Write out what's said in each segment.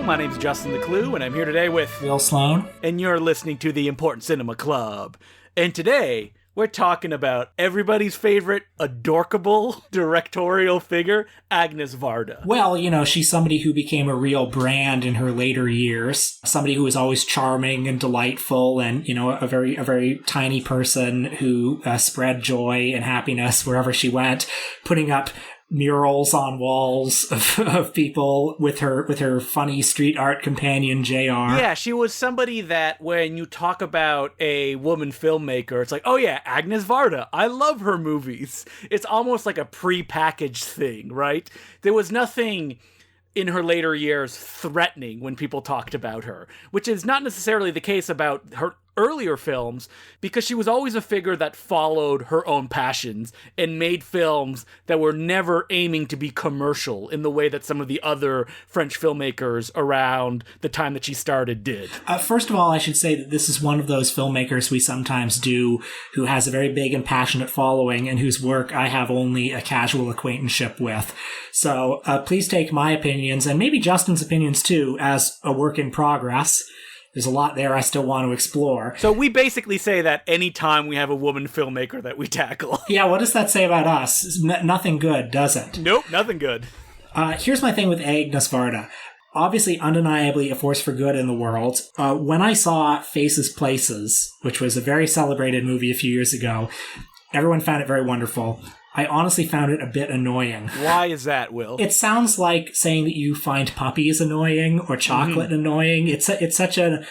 My name's Justin the Clue, and I'm here today with Will Sloan. And you're listening to the Important Cinema Club. And today, we're talking about everybody's favorite adorkable directorial figure, Agnes Varda. Well, you know, she's somebody who became a real brand in her later years. Somebody who was always charming and delightful and, you know, a very tiny person who spread joy and happiness wherever she went, putting up murals on walls of people with her funny street art companion, JR. Yeah, she was somebody that when you talk about a woman filmmaker, it's like, oh yeah, Agnes Varda. I love her movies. It's almost like a pre-packaged thing, right? There was nothing in her later years threatening when people talked about her, which is not necessarily the case about her earlier films, because she was always a figure that followed her own passions and made films that were never aiming to be commercial in the way that some of the other French filmmakers around the time that she started did. First of all, I should say that this is one of those filmmakers we sometimes do who has a very big and passionate following and whose work I have only a casual acquaintanceship with. So please take my opinions, and maybe Justin's opinions too, as a work in progress. There's a lot there I still want to explore. So we basically say that anytime we have a woman filmmaker that we tackle. Yeah, what does that say about us? Nothing good, does it? Nope, nothing good. Here's my thing with Agnes Varda. Obviously, undeniably a force for good in the world. When I saw Faces Places, which was a very celebrated movie a few years ago, everyone found it very wonderful. I honestly found it a bit annoying. Why is that, Will? It sounds like saying that you find puppies annoying or chocolate annoying. It's such an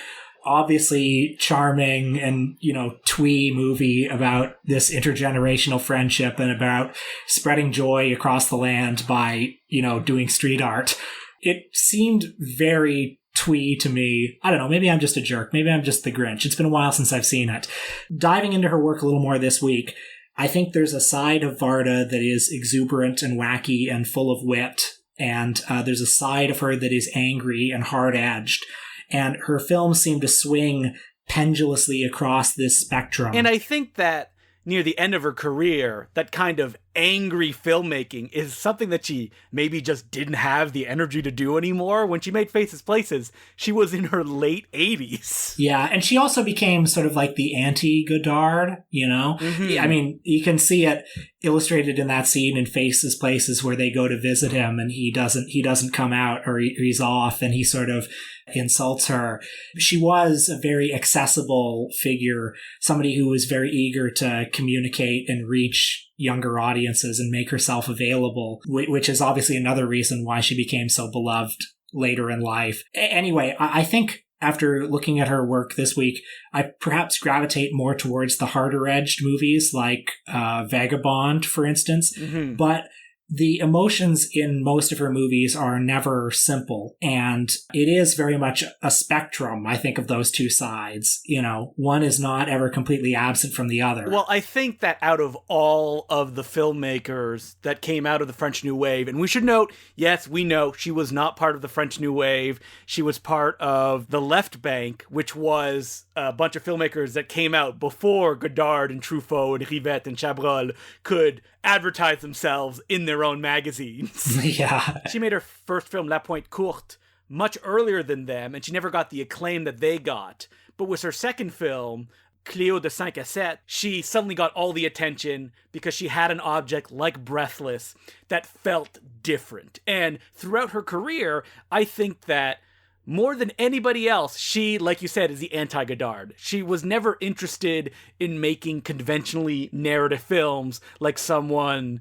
obviously charming and, you know, twee movie about this intergenerational friendship and about spreading joy across the land by, you know, doing street art. It seemed very twee to me. I don't know, maybe I'm just a jerk. Maybe I'm just the Grinch. It's been a while since I've seen it. Diving into her work a little more this week, I think there's a side of Varda that is exuberant and wacky and full of wit, and there's a side of her that is angry and hard-edged, and her films seem to swing pendulously across this spectrum. And I think that near the end of her career, that kind of angry filmmaking is something that she maybe just didn't have the energy to do anymore. When she made Faces Places, she was in her late 80s. Yeah, and she also became sort of like the anti-Godard, you know? I mean, you can see it illustrated in that scene in Faces Places where they go to visit him and he doesn't come out, or he's off, and he sort of insults her. She was a very accessible figure, somebody who was very eager to communicate and reach younger audiences and make herself available, which is obviously another reason why she became so beloved later in life. Anyway, I think after looking at her work this week, I perhaps gravitate more towards the harder-edged movies like Vagabond, for instance, but the emotions in most of her movies are never simple, and it is very much a spectrum, I think, of those two sides. You know, one is not ever completely absent from the other. Well, I think that out of all of the filmmakers that came out of the French New Wave, and we should note, yes, we know she was not part of the French New Wave. She was part of the Left Bank, which was a bunch of filmmakers that came out before Godard and Truffaut and Rivette and Chabrol could advertise themselves in their own magazines. Yeah. She made her first film, La Pointe Courte, much earlier than them, and she never got the acclaim that they got. But with her second film, Cleo de 5 à 7, she suddenly got all the attention because she had an object like Breathless that felt different. And throughout her career, I think that more than anybody else, she, like you said, is the anti-Godard. She was never interested in making conventionally narrative films like someone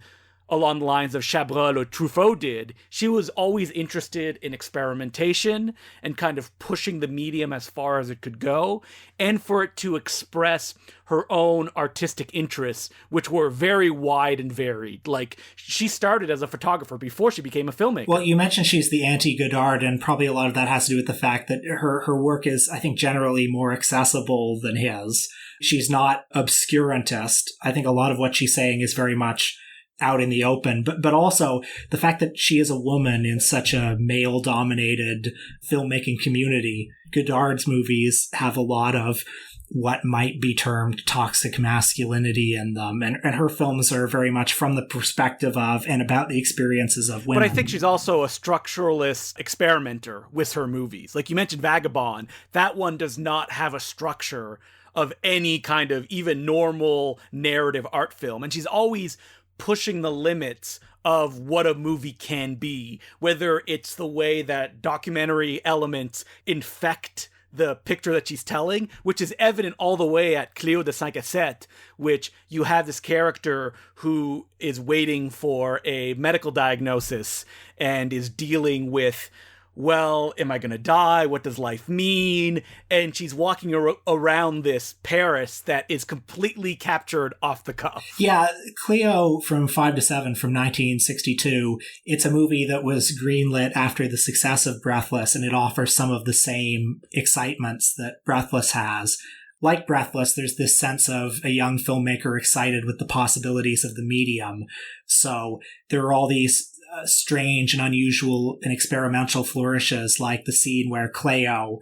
along the lines of Chabrol or Truffaut did. She was always interested in experimentation and kind of pushing the medium as far as it could go, and for it to express her own artistic interests, which were very wide and varied. Like, she started as a photographer before she became a filmmaker. Well, you mentioned she's the anti-Godard, and probably a lot of that has to do with the fact that her work is, I think, generally more accessible than his. She's not obscurantist. I think a lot of what she's saying is very much out in the open, but also the fact that she is a woman in such a male-dominated filmmaking community. Godard's movies have a lot of what might be termed toxic masculinity in them. And her films are very much from the perspective of and about the experiences of women. But I think she's also a structuralist experimenter with her movies. Like you mentioned Vagabond, that one does not have a structure of any kind of even normal narrative art film. And she's always pushing the limits of what a movie can be, whether it's the way that documentary elements infect the picture that she's telling, which is evident all the way at Cleo de 5 à 7, which you have this character who is waiting for a medical diagnosis and is dealing with, well, am I going to die? What does life mean? And she's walking around this Paris that is completely captured off the cuff. Yeah, Cleo from 5 to 7 from 1962, it's a movie that was greenlit after the success of Breathless, and it offers some of the same excitements that Breathless has. Like Breathless, there's this sense of a young filmmaker excited with the possibilities of the medium. So there are all these strange and unusual and experimental flourishes, like the scene where Cleo,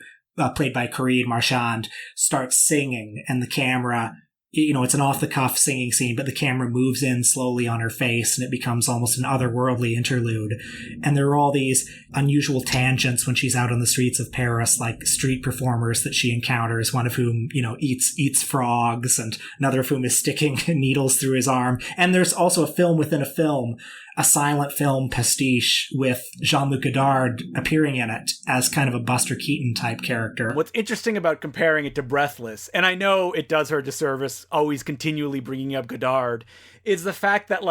played by Corinne Marchand, starts singing, and the camera, it's an off-the-cuff singing scene, but the camera moves in slowly on her face, and it becomes almost an otherworldly interlude. And there are all these unusual tangents when she's out on the streets of Paris, like street performers that she encounters, one of whom, eats frogs, and another of whom is sticking needles through his arm. And there's also a film within a film, a silent film pastiche with Jean-Luc Godard appearing in it as kind of a Buster Keaton type character. What's interesting about comparing it to Breathless, and I know it does her disservice always continually bringing up Godard, is the fact that,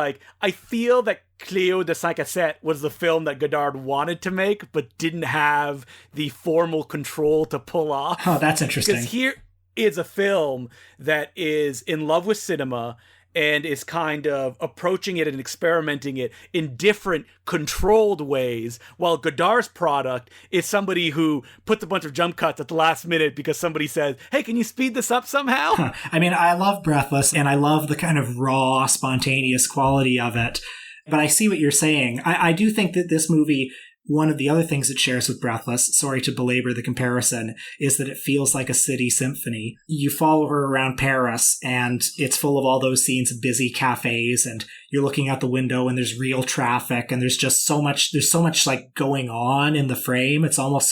I feel that Cleo de 5 à 7 was the film that Godard wanted to make, but didn't have the formal control to pull off. Oh, that's interesting. Because here is a film that is in love with cinema and is kind of approaching it and experimenting it in different controlled ways, while Godard's product is somebody who puts a bunch of jump cuts at the last minute because somebody says, hey, can you speed this up somehow? I mean, I love Breathless, and I love the kind of raw, spontaneous quality of it, but I see what you're saying. I do think that this movie, one of the other things it shares with Breathless, sorry to belabor the comparison, is that it feels like a city symphony. You follow her around Paris, and it's full of all those scenes of busy cafes, and you're looking out the window and there's real traffic, and there's so much going on in the frame. It's almost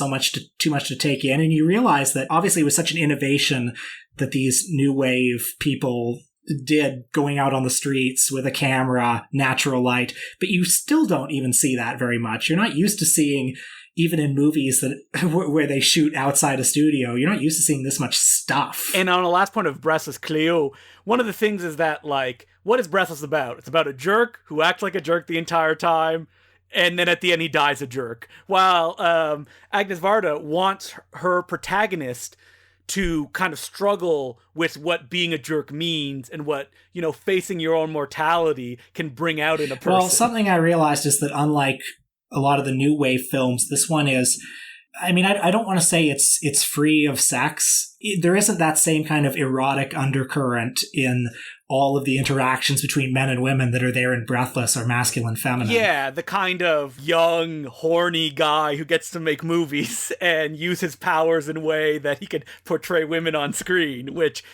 too much to take in. And you realize that obviously it was such an innovation that these new wave people did, going out on the streets with a camera, natural light, but you still don't even see that very much. You're not used to seeing, even in movies that where they shoot outside a studio, you're not used to seeing this much stuff. And on the last point of Breathless Cleo, one of the things is that, what is Breathless about? It's about a jerk who acts like a jerk the entire time, and then at the end he dies a jerk. While Agnes Varda wants her protagonist to kind of struggle with what being a jerk means and what, facing your own mortality can bring out in a person. Well, something I realized is that unlike a lot of the new wave films, this one is, I mean, I don't want to say it's free of sex. There isn't that same kind of erotic undercurrent in all of the interactions between men and women that are there in Breathless or masculine feminine. Yeah, the kind of young, horny guy who gets to make movies and use his powers in a way that he could portray women on screen, which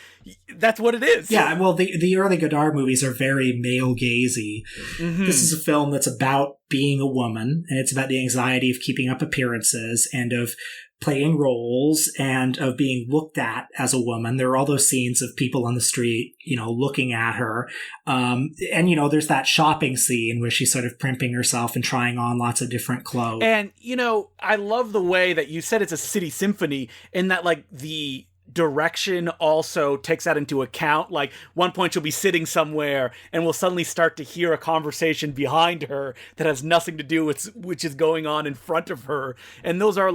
that's what it is. Yeah, well, the early Godard movies are very male-gazy. Mm-hmm. This is a film that's about being a woman, and it's about the anxiety of keeping up appearances and of playing roles and of being looked at as a woman. There are all those scenes of people on the street, looking at her. And, there's that shopping scene where she's sort of primping herself and trying on lots of different clothes. And, I love the way that you said it's a city symphony, in that, the direction also takes that into account. One point she'll be sitting somewhere and we'll suddenly start to hear a conversation behind her that has nothing to do with which is going on in front of her. And those are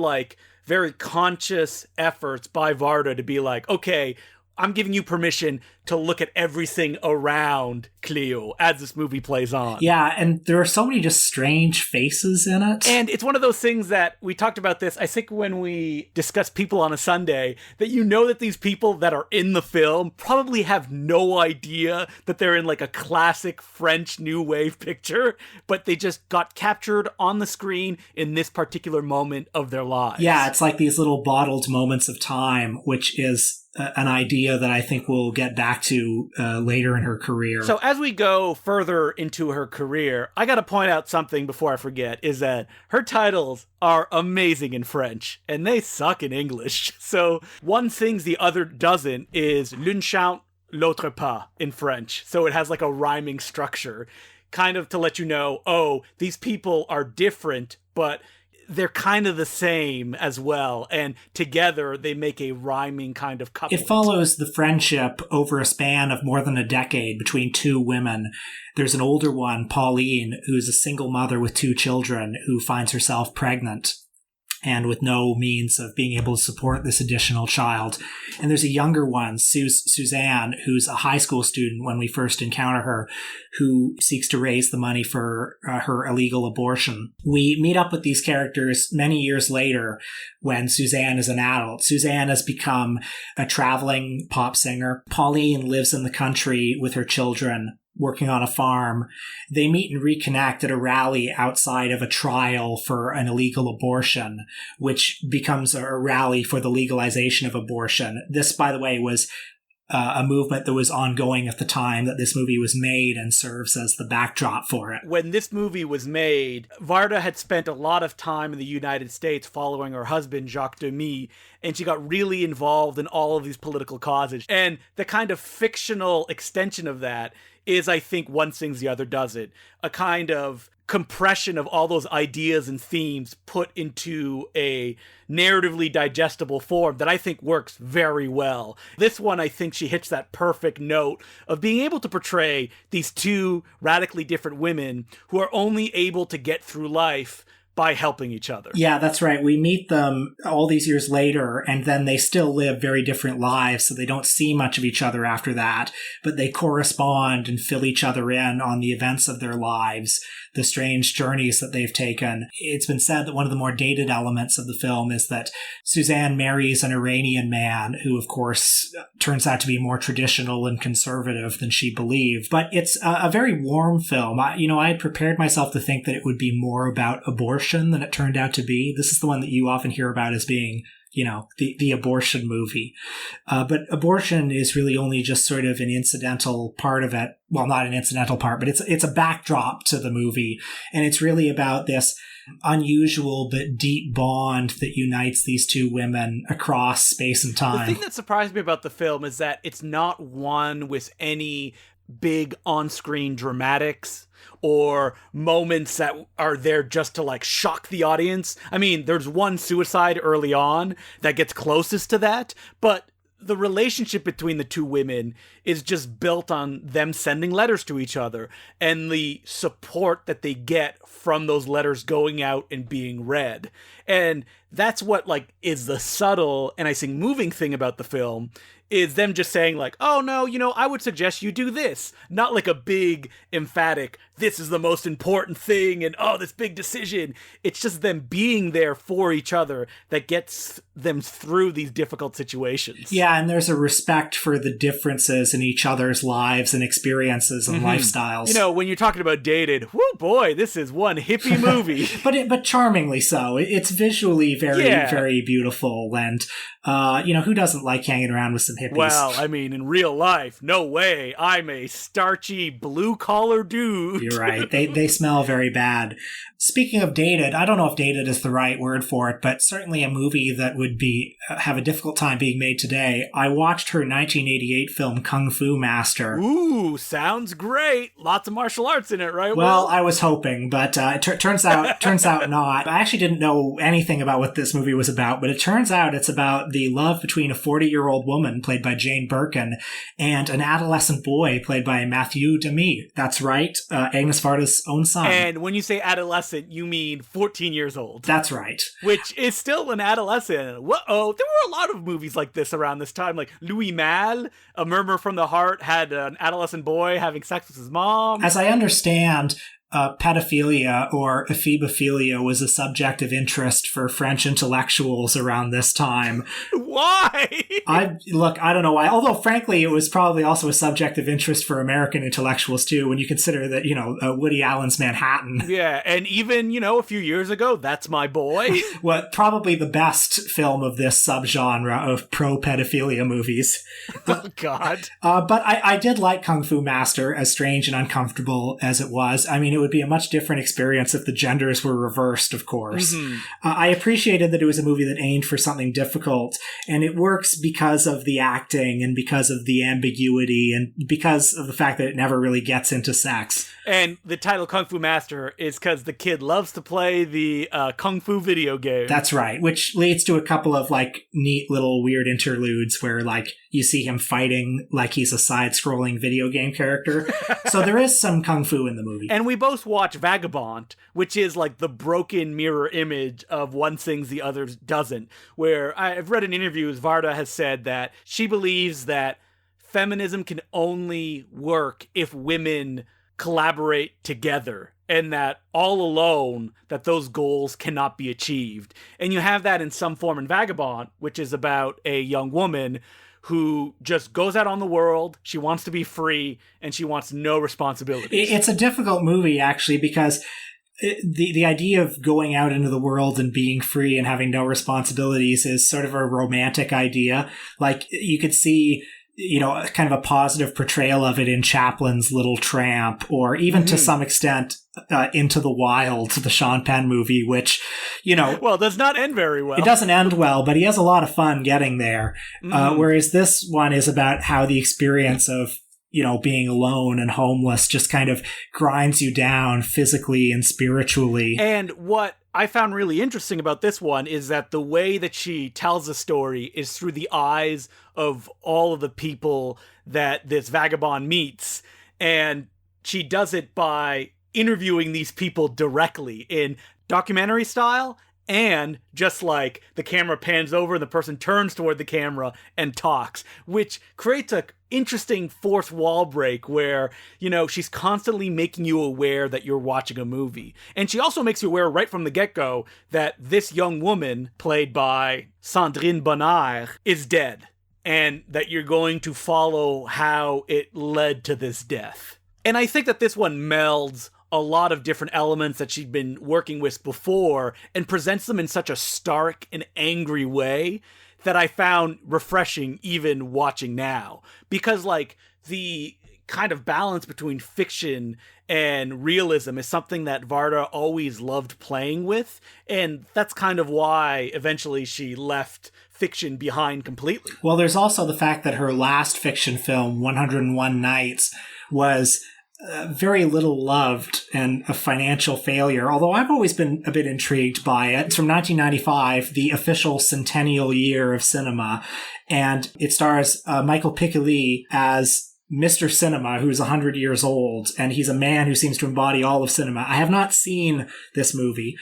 very conscious efforts by Varda to be okay, I'm giving you permission to look at everything around Cleo as this movie plays on. Yeah, and there are so many just strange faces in it. And it's one of those things that we talked about this, I think, when we discussed People on a Sunday, that that these people that are in the film probably have no idea that they're in a classic French New Wave picture, but they just got captured on the screen in this particular moment of their lives. Yeah, it's like these little bottled moments of time, which is an idea that I think we'll get back to later in her career. So as we go further into her career, I got to point out something before I forget, is that her titles are amazing in French, and they suck in English. So one thing the other doesn't is l'une chante, l'autre pas in French. So it has like a rhyming structure, kind of to let you know, oh, these people are different, but they're kind of the same as well, and together they make a rhyming kind of couplet. It follows the friendship over a span of more than a decade between two women. There's an older one, Pauline, who's a single mother with two children who finds herself pregnant and with no means of being able to support this additional child. And there's a younger one, Suzanne, who's a high school student when we first encounter her, who seeks to raise the money for her illegal abortion. We meet up with these characters many years later when Suzanne is an adult. Suzanne has become a traveling pop singer. Pauline lives in the country with her children, working on a farm. They meet and reconnect at a rally outside of a trial for an illegal abortion, which becomes a rally for the legalization of abortion. This, by the way, was a movement that was ongoing at the time that this movie was made and serves as the backdrop for it. When this movie was made, Varda had spent a lot of time in the United States following her husband, Jacques Demy, and she got really involved in all of these political causes. And the kind of fictional extension of that is, I think, one sings, the other doesn't. A kind of compression of all those ideas and themes put into a narratively digestible form that I think works very well. This one, I think she hits that perfect note of being able to portray these two radically different women who are only able to get through life by helping each other. Yeah, that's right. We meet them all these years later, and then they still live very different lives, so they don't see much of each other after that, but they correspond and fill each other in on the events of their lives, the strange journeys that they've taken. It's been said that one of the more dated elements of the film is that Suzanne marries an Iranian man who, of course, turns out to be more traditional and conservative than she believed. But it's a very warm film. I had prepared myself to think that it would be more about abortion than it turned out to be. This is the one that you often hear about as being, the abortion movie. But abortion is really only just sort of an incidental part of it. Well, not an incidental part, but it's a backdrop to the movie. And it's really about this unusual but deep bond that unites these two women across space and time. The thing that surprised me about the film is that it's not one with any big on-screen dramatics or moments that are there just to shock the audience. I mean, there's one suicide early on that gets closest to that, but the relationship between the two women is just built on them sending letters to each other and the support that they get from those letters going out and being read. And that's what is the subtle and I think moving thing about the film, is them just saying oh no, I would suggest you do this. Not like a big emphatic, this is the most important thing and this big decision. It's just them being there for each other that gets them through these difficult situations. Yeah, and there's a respect for the differences in each other's lives and experiences and lifestyles. When you're talking about dated, whoo boy, this is one hippie movie. but charmingly so. It's visually very, very beautiful, and who doesn't like hanging around with some hippies? Well, I mean, in real life, no way. I'm a starchy blue-collar dude. You're right. They smell very bad. Speaking of dated, I don't know if dated is the right word for it, but certainly a movie that would have a difficult time being made today. I watched her 1988 film Kung Fu Master. Ooh, sounds great. Lots of martial arts in it, right? Well, I was hoping, but it turns out not. I actually didn't know anything about what this movie was about, but it turns out it's about the love between a 40-year-old woman played by Jane Birkin and an adolescent boy played by Mathieu Demy. That's right, Agnes Varda's own son. And when you say adolescent, you mean 14 years old. That's right. Which is still an adolescent. Whoa, there were a lot of movies like this around this time. Like Louis Malle, A Murmur from the Heart, had an adolescent boy having sex with his mom. As I understand, pedophilia or ephebophilia was a subject of interest for French intellectuals around this time. Why? I don't know why. Although, frankly, it was probably also a subject of interest for American intellectuals, too, when you consider that, Woody Allen's Manhattan. Yeah, and even, a few years ago, That's My Boy. Well, probably the best film of this subgenre of pro-pedophilia movies. Oh, God. But I did like Kung Fu Master, as strange and uncomfortable as it was. I mean, it would be a much different experience if the genders were reversed, of course. Mm-hmm. I appreciated that it was a movie that aimed for something difficult, and it works because of the acting and because of the ambiguity and because of the fact that it never really gets into sex. And the title Kung Fu Master is because the kid loves to play the Kung Fu video game. That's right, which leads to a couple of neat little weird interludes where you see him fighting like he's a side-scrolling video game character. So there is some Kung Fu in the movie. And we both watch Vagabond, which is the broken mirror image of one sings the other doesn't, where I've read in interviews Varda has said that she believes that feminism can only work if women collaborate together, and that all alone that those goals cannot be achieved. And you have that in some form in Vagabond, which is about a young woman who just goes out on the world, she wants to be free, and she wants no responsibilities. It's a difficult movie, actually, because the idea of going out into the world and being free and having no responsibilities is sort of a romantic idea. You could see kind of a positive portrayal of it in Chaplin's Little Tramp, or even to some extent Into the Wild, the Sean Penn movie, which, well, does not end very well. It doesn't end well, but he has a lot of fun getting there. Whereas this one is about how the experience of, being alone and homeless just kind of grinds you down physically and spiritually. And what I found really interesting about this one is that the way that she tells the story is through the eyes of all of the people that this vagabond meets. And she does it by interviewing these people directly in documentary style, and just the camera pans over and the person turns toward the camera and talks, which creates a interesting fourth wall break where, she's constantly making you aware that you're watching a movie. And she also makes you aware right from the get-go that this young woman, played by Sandrine Bonnaire, is dead, and that you're going to follow how it led to this death. And I think that this one melds a lot of different elements that she'd been working with before and presents them in such a stark and angry way that I found refreshing even watching now. Because the kind of balance between fiction and realism is something that Varda always loved playing with, and that's kind of why eventually she left fiction behind completely. Well, there's also the fact that her last fiction film, 101 Nights, was very little loved and a financial failure, although I've always been a bit intrigued by it. It's from 1995, the official centennial year of cinema, and it stars Michael Piccoli as Mr. Cinema, who's 100 years old, and he's a man who seems to embody all of cinema. I have not seen this movie.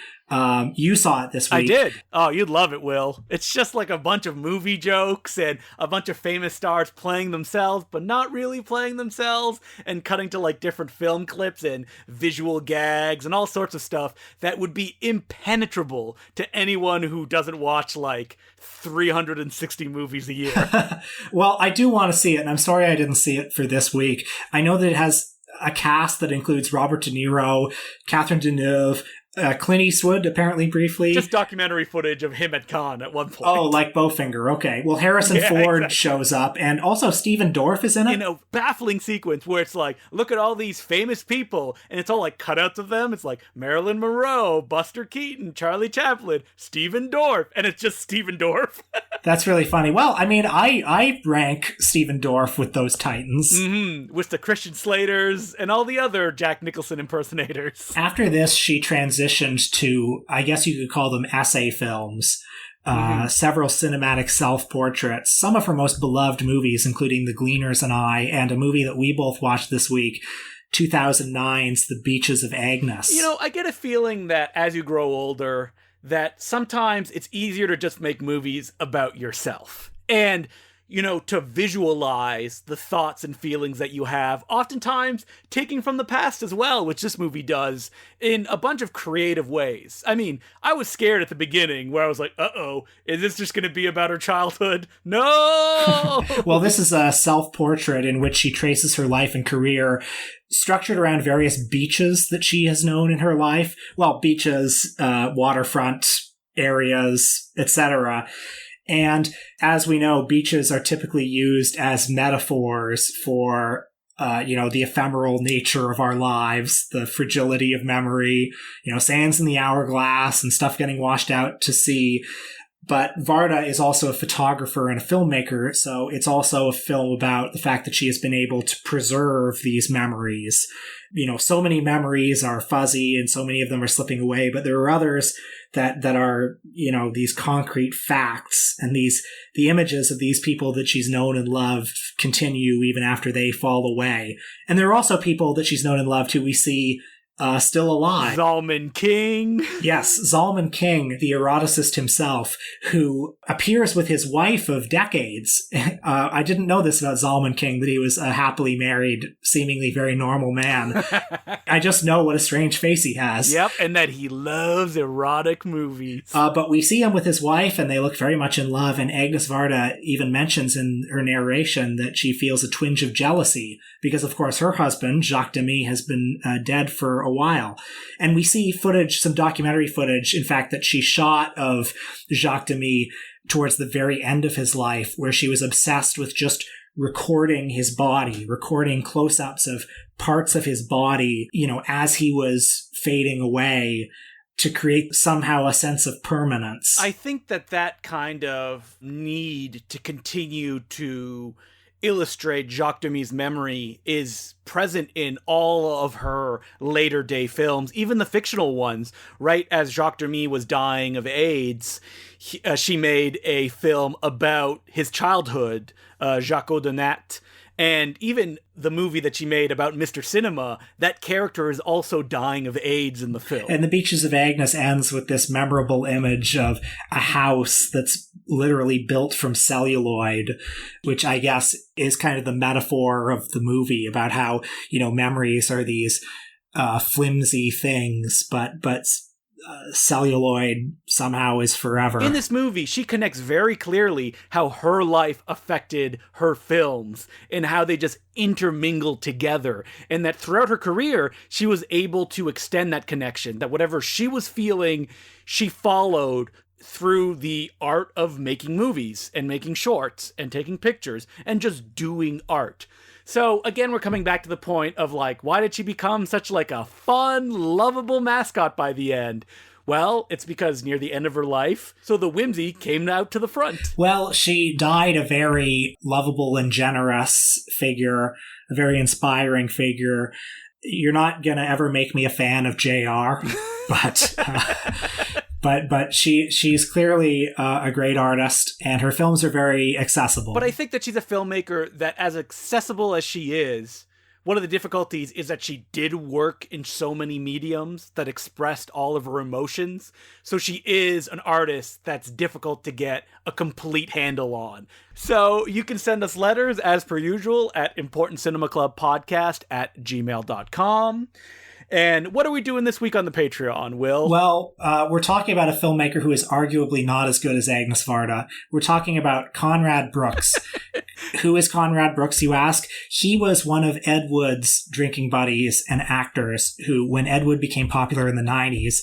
You saw it this week. I did. Oh, you'd love it, Will. It's just a bunch of movie jokes and a bunch of famous stars playing themselves, but not really playing themselves, and cutting to different film clips and visual gags and all sorts of stuff that would be impenetrable to anyone who doesn't watch 360 movies a year. Well, I do want to see it, and I'm sorry I didn't see it for this week. I know that it has a cast that includes Robert De Niro, Catherine Deneuve, Clint Eastwood, apparently briefly. Just documentary footage of him at Cannes at one point. Oh, like Bowfinger. Okay. Well, Harrison Ford shows up, and also Stephen Dorff is in it. In a baffling sequence where it's look at all these famous people, and it's all cutouts of them. It's Marilyn Monroe, Buster Keaton, Charlie Chaplin, Stephen Dorff, and it's just Stephen Dorff. That's really funny. Well, I mean, I rank Stephen Dorff with those titans. Mm-hmm. With the Christian Slaters and all the other Jack Nicholson impersonators. After this, she transitioned to, I guess you could call them essay films, several cinematic self-portraits, some of her most beloved movies, including The Gleaners and I, and a movie that we both watched this week, 2009's The Beaches of Agnes. I get a feeling that as you grow older, that sometimes it's easier to just make movies about yourself. And to visualize the thoughts and feelings that you have, oftentimes taking from the past as well, which this movie does in a bunch of creative ways. I mean, I was scared at the beginning where I was like, uh-oh, is this just going to be about her childhood? No! Well, this is a self-portrait in which she traces her life and career structured around various beaches that she has known in her life. Well, beaches, waterfront areas, etc. And as we know, beaches are typically used as metaphors for, the ephemeral nature of our lives, the fragility of memory, sands in the hourglass and stuff getting washed out to sea. But Varda is also a photographer and a filmmaker, so it's also a film about the fact that she has been able to preserve these memories. So many memories are fuzzy and so many of them are slipping away, but there are others that are, these concrete facts, and the images of these people that she's known and loved continue even after they fall away. And there are also people that she's known and loved who we see still alive. Zalman King. Yes, Zalman King, the eroticist himself, who appears with his wife of decades. I didn't know this about Zalman King, that he was a happily married, seemingly very normal man. I just know what a strange face he has. Yep, and that he loves erotic movies. But we see him with his wife, and they look very much in love, and Agnes Varda even mentions in her narration that she feels a twinge of jealousy, because of course her husband, Jacques Demy, has been dead for a while. And we see footage, some documentary footage, in fact, that she shot of Jacques Demy towards the very end of his life, where she was obsessed with just recording his body, recording close-ups of parts of his body, as he was fading away, to create somehow a sense of permanence. I think that kind of need to continue to illustrate Jacques Demy's memory is present in all of her later day films, even the fictional ones. Right as Jacques Demy was dying of AIDS, she made a film about his childhood, Jacques Audinat. And even the movie that she made about Mr. Cinema, that character is also dying of AIDS in the film. And The Beaches of Agnes ends with this memorable image of a house that's literally built from celluloid, which I guess is kind of the metaphor of the movie about how, memories are these flimsy things, but celluloid somehow is forever. In this movie, she connects very clearly how her life affected her films and how they just intermingled together, and that throughout her career, she was able to extend that connection, that whatever she was feeling, she followed through the art of making movies and making shorts and taking pictures and just doing art. So again, we're coming back to the point of why did she become such a fun, lovable mascot by the end? Well, it's because near the end of her life, so the whimsy came out to the front. Well, she died a very lovable and generous figure, a very inspiring figure. You're not going to ever make me a fan of JR, but... But she's clearly a great artist, and her films are very accessible. But I think that she's a filmmaker that, as accessible as she is, one of the difficulties is that she did work in so many mediums that expressed all of her emotions. So she is an artist that's difficult to get a complete handle on. So you can send us letters, as per usual, at importantcinemaclubpodcast@gmail.com. And what are we doing this week on the Patreon, Will? Well, we're talking about a filmmaker who is arguably not as good as Agnes Varda. We're talking about Conrad Brooks. Who is Conrad Brooks, you ask? He was one of Ed Wood's drinking buddies and actors who, when Ed Wood became popular in the 90s,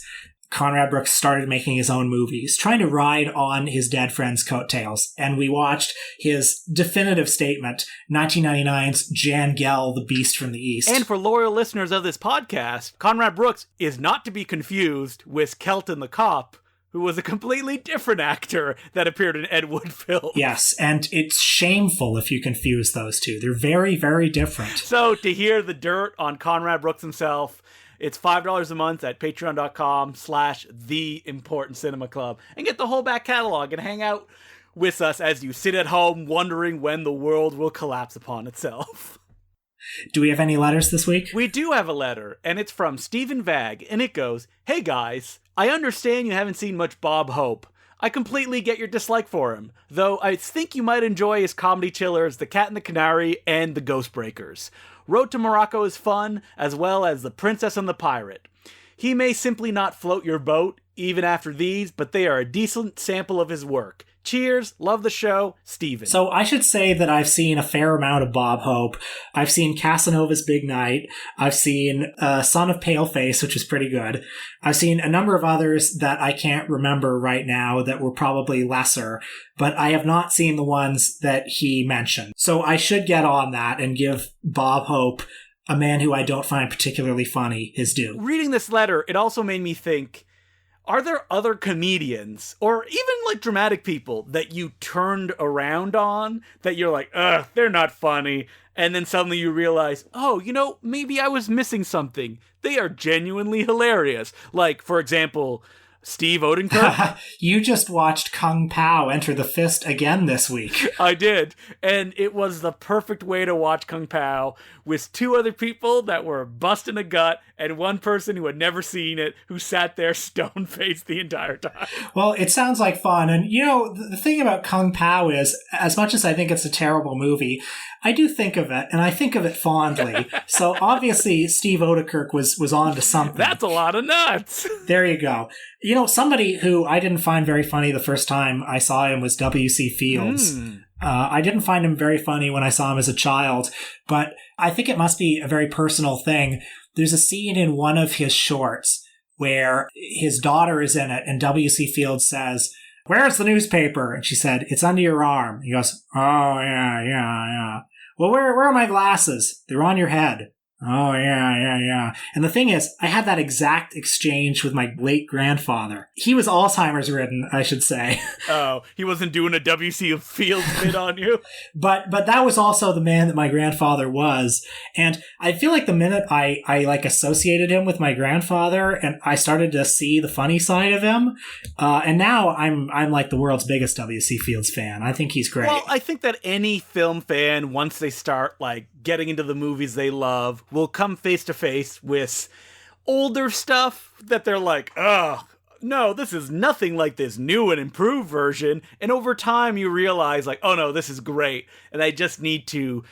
Conrad Brooks started making his own movies, trying to ride on his dead friend's coattails. And we watched his definitive statement, 1999's Jan Gell, The Beast from the East. And for loyal listeners of this podcast, Conrad Brooks is not to be confused with Kelton the Cop, who was a completely different actor that appeared in Ed Wood films. Yes, and it's shameful if you confuse those two. They're very, very different. So to hear the dirt on Conrad Brooks himself, it's $5 a month at patreon.com/theimportantcinemaclub and get the whole back catalog and hang out with us as you sit at home wondering when the world will collapse upon itself. Do we have any letters this week? We do have a letter, and it's from Stephen Vag, and it goes, "Hey guys, I understand you haven't seen much Bob Hope. I completely get your dislike for him, though I think you might enjoy his comedy chillers The Cat and the Canary and The Ghostbreakers. Road to Morocco is fun, as well as The Princess and the Pirate. He may simply not float your boat, even after these, but they are a decent sample of his work. Cheers, love the show, Steven. So I should say that I've seen a fair amount of Bob Hope. I've seen Casanova's Big Night. I've seen Son of Paleface, which is pretty good. I've seen a number of others that I can't remember right now that were probably lesser, but I have not seen the ones that he mentioned. So I should get on that and give Bob Hope, a man who I don't find particularly funny, his due. Reading this letter, it also made me think, are there other comedians, or even like dramatic people, that you turned around on, that you're like, ugh, they're not funny, and then suddenly you realize, oh, maybe I was missing something. They are genuinely hilarious. Like, for example, Steve Odenkirk. You just watched Kung Pao enter the fist again this week. I did, and it was the perfect way to watch Kung Pao, with two other people that were busting a gut, and one person who had never seen it, who sat there stone-faced the entire time. Well, it sounds like fun, and the thing about Kung Pao is, as much as I think it's a terrible movie, I do think of it, and I think of it fondly. So obviously Steve Odenkirk was on to something. That's a lot of nuts. There you go. Somebody who I didn't find very funny the first time I saw him was W.C. Fields. I didn't find him very funny when I saw him as a child, but I think it must be a very personal thing. There's a scene in one of his shorts where his daughter is in it, and W.C. Fields says, "Where's the newspaper?" And she said, "It's under your arm." He goes, "Oh, yeah. Well, where are my glasses? They're on your head." "Oh, yeah. And the thing is, I had that exact exchange with my late grandfather. He was Alzheimer's ridden, I should say. Oh, he wasn't doing a W.C. Fields bit on you? But that was also the man that my grandfather was. And I feel like the minute I associated him with my grandfather, and I started to see the funny side of him, and now I'm like the world's biggest W.C. Fields fan. I think he's great. Well, I think that any film fan, once they start getting into the movies they love, will come face to face with older stuff that they're like, ugh, no, this is nothing like this new and improved version. And over time you realize oh no, this is great. And I just need to,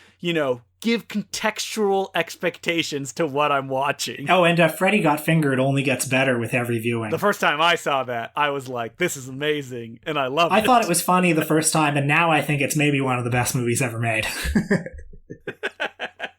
give contextual expectations to what I'm watching. Oh, and Freddy Got Fingered only gets better with every viewing. The first time I saw that, I was like, this is amazing. And I loved it. I thought it was funny the first time, and now I think it's maybe one of the best movies ever made.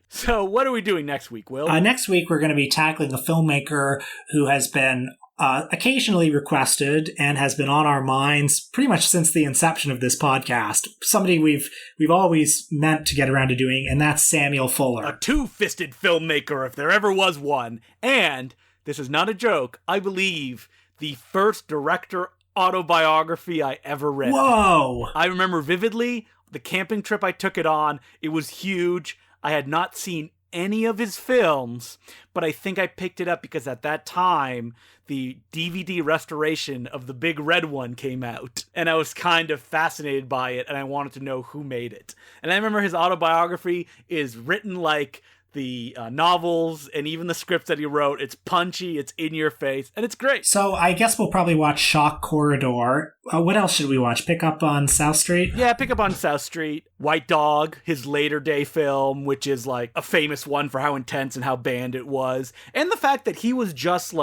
So what are we doing next week, Will? Next week, we're going to be tackling a filmmaker who has been occasionally requested and has been on our minds pretty much since the inception of this podcast. Somebody we've always meant to get around to doing, and that's Samuel Fuller. A two-fisted filmmaker, if there ever was one. And, this is not a joke, I believe the first director autobiography I ever read. Whoa! I remember vividly the camping trip I took it on. It was huge. I had not seen any of his films, but I think I picked it up because at that time, the DVD restoration of the Big Red One came out, and I was kind of fascinated by it, and I wanted to know who made it. And I remember his autobiography is written like the novels and even the scripts that he wrote. It's punchy, it's in your face, and it's great. So I guess we'll probably watch Shock Corridor. What else should we watch? Pick Up on South Street? Yeah, Pick Up on South Street. White Dog, his later day film, which is a famous one for how intense and how banned it was. And the fact that he was just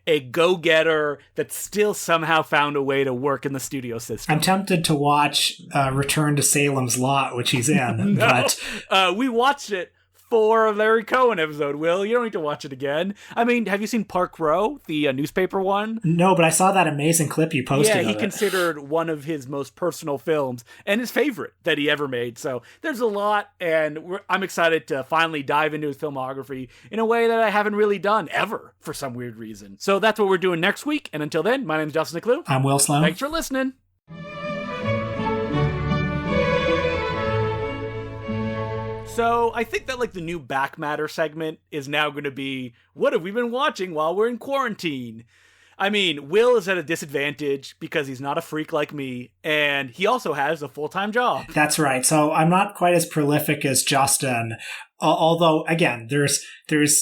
a go-getter that still somehow found a way to work in the studio system. I'm tempted to watch Return to Salem's Lot, which he's in. No, but we watched it for a Larry Cohen episode, Will. You don't need to watch it again. I mean, have you seen Park Row, the newspaper one? No, but I saw that amazing clip you posted. Yeah, he considered one of his most personal films and his favorite that he ever made. So there's a lot, and I'm excited to finally dive into his filmography in a way that I haven't really done ever for some weird reason. So that's what we're doing next week. And until then, my name is Justin Cleo. I'm Will Sloan. Thanks for listening. So I think that the new Back Matter segment is now going to be, what have we been watching while we're in quarantine? I mean, Will is at a disadvantage because he's not a freak like me, and he also has a full-time job. That's right. So I'm not quite as prolific as Justin. Although, again, there's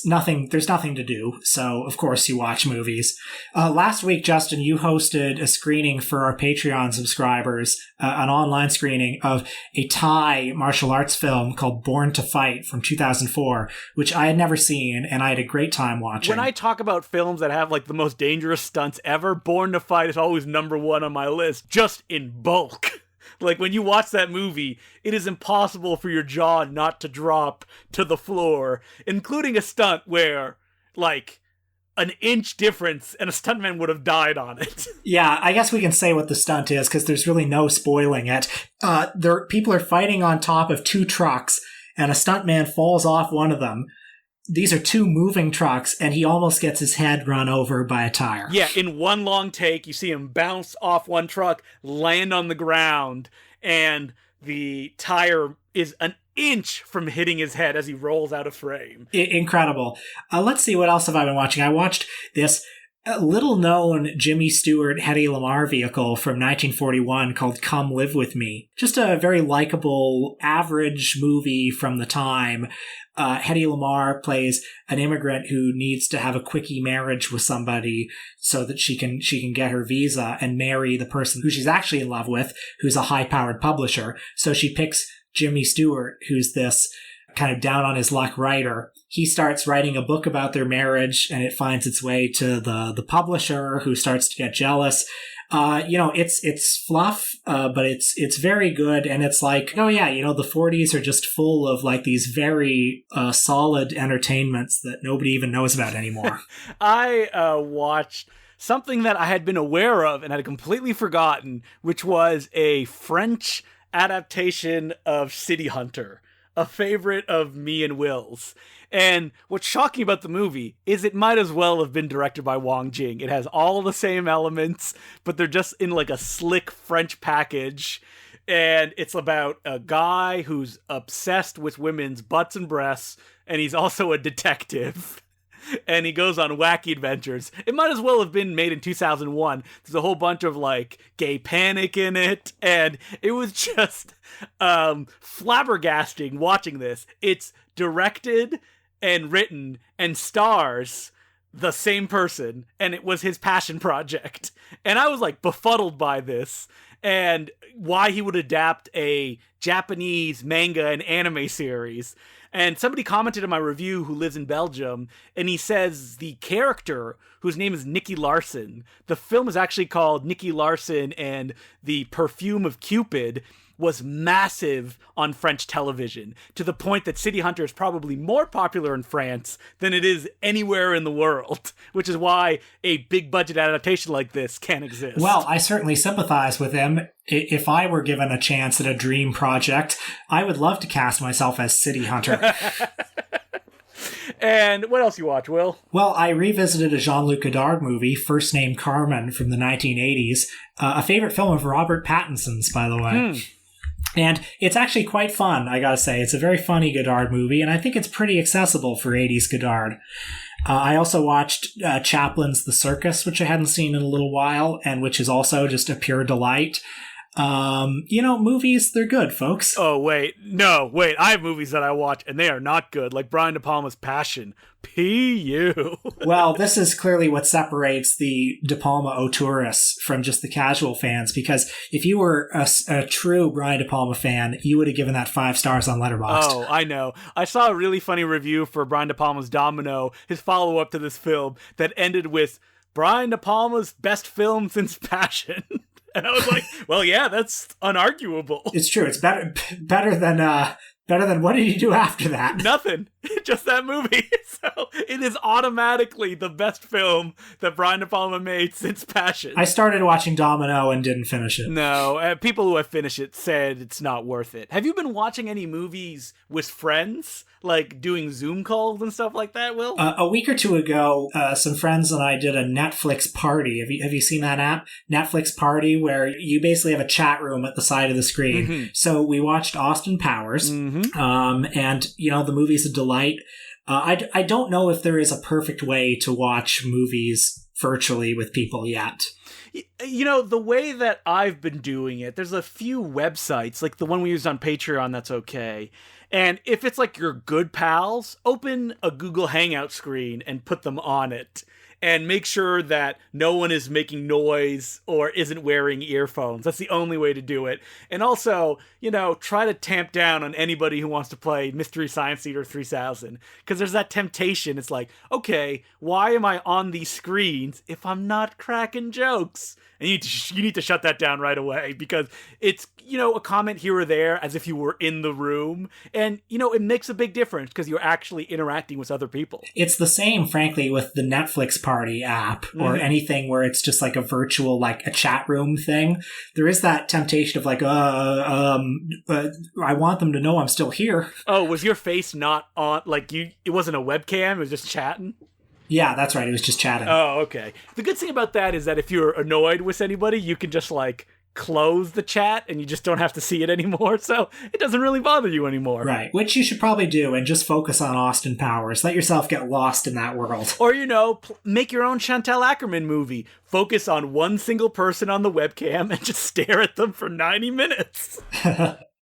nothing to do. So, of course, you watch movies. Last week, Justin, you hosted a screening for our Patreon subscribers, an online screening of a Thai martial arts film called Born to Fight from 2004, which I had never seen, and I had a great time watching. When I talk about films that have like the most dangerous stunts ever, Born to Fight is always number one on my list, just in bulk. Like, when you watch that movie, it is impossible for your jaw not to drop to the floor, including a stunt where, like, an inch difference and a stuntman would have died on it. Yeah, I guess we can say what the stunt is, because there's really no spoiling it. People are fighting on top of two trucks, and a stuntman falls off one of them. These are two moving trucks, and he almost gets his head run over by a tire. Yeah, in one long take, you see him bounce off one truck, land on the ground, and the tire is an inch from hitting his head as he rolls out of frame. Incredible. Let's see, what else have I been watching? I watched this little-known Jimmy Stewart, Hedy Lamarr vehicle from 1941 called Come Live With Me. Just a very likable, average movie from the time. Hedy Lamarr plays an immigrant who needs to have a quickie marriage with somebody so that she can get her visa and marry the person who she's actually in love with, who's a high-powered publisher. So she picks Jimmy Stewart, who's this kind of down on his luck writer. He starts writing a book about their marriage, and it finds its way to the publisher, who starts to get jealous. It's fluff, but it's very good, and it's like, oh yeah, the 40s are just full of like these very solid entertainments that nobody even knows about anymore. I watched something that I had been aware of and had completely forgotten, which was a French adaptation of City Hunter, a favorite of me and Will's. And what's shocking about the movie is it might as well have been directed by Wong Jing. It has all the same elements, but they're just in like a slick French package. And it's about a guy who's obsessed with women's butts and breasts, and he's also a detective. And he goes on wacky adventures. It might as well have been made in 2001. There's a whole bunch of like gay panic in it, and it was just flabbergasting watching this. It's directed and written and stars the same person, and it was his passion project. And I was like befuddled by this and why he would adapt a Japanese manga and anime series. And somebody commented in my review who lives in Belgium, and he says the character, whose name is Nicky Larson, the film is actually called Nicky Larson and the Perfume of Cupid, was massive on French television, to the point that City Hunter is probably more popular in France than it is anywhere in the world, which is why a big budget adaptation like this can't exist. Well, I certainly sympathize with him. If I were given a chance at a dream project, I would love to cast myself as City Hunter. And what else you watch, Will? Well, I revisited a Jean-Luc Godard movie, First Name Carmen, from the 1980s. A favorite film of Robert Pattinson's, by the way. And it's actually quite fun, I gotta say. It's a very funny Godard movie, and I think it's pretty accessible for 80s Godard. I also watched Chaplin's The Circus, which I hadn't seen in a little while, and which is also just a pure delight. Movies, they're good, folks. Oh, wait. No, wait. I have movies that I watch, and they are not good, like Brian De Palma's Passion. P.U. Well, this is clearly what separates the De Palma auteurs from just the casual fans, because if you were a true Brian De Palma fan, you would have given that 5 stars on Letterboxd. Oh, I know. I saw a really funny review for Brian De Palma's Domino, his follow-up to this film, that ended with Brian De Palma's best film since Passion. And I was like, well, yeah, that's unarguable. It's true. It's better than what did he do after that? Nothing. Just that movie. So it is automatically the best film that Brian De Palma made since Passion. I started watching Domino and didn't finish it. No, people who have finished it said it's not worth it. Have you been watching any movies with friends? Like doing Zoom calls and stuff like that, Will? A week or two ago, some friends and I did a Netflix party. Have you seen that app? Netflix Party, where you basically have a chat room at the side of the screen. Mm-hmm. So we watched Austin Powers, and the movie's a delight. I don't know if there is a perfect way to watch movies virtually with people yet. The way that I've been doing it, there's a few websites, like the one we used on Patreon, that's okay. And if it's like your good pals, open a Google Hangout screen and put them on it. And make sure that no one is making noise or isn't wearing earphones. That's the only way to do it. And also, try to tamp down on anybody who wants to play Mystery Science Theater 3000. Because there's that temptation. It's like, okay, why am I on these screens if I'm not cracking jokes? And you need to shut that down right away, because it's, a comment here or there as if you were in the room. And, it makes a big difference because you're actually interacting with other people. It's the same, frankly, with the Netflix Party app or anything where it's just like a virtual, like a chat room thing. There is that temptation of like, I want them to know I'm still here. Oh, was your face not on? Like it wasn't a webcam, it was just chatting? Yeah, that's right. It was just chatting. Oh, okay. The good thing about that is that if you're annoyed with anybody, you can just like close the chat and you just don't have to see it anymore. So it doesn't really bother you anymore. Right. Which you should probably do and just focus on Austin Powers. Let yourself get lost in that world. Or, make your own Chantal Akerman movie. Focus on one single person on the webcam and just stare at them for 90 minutes.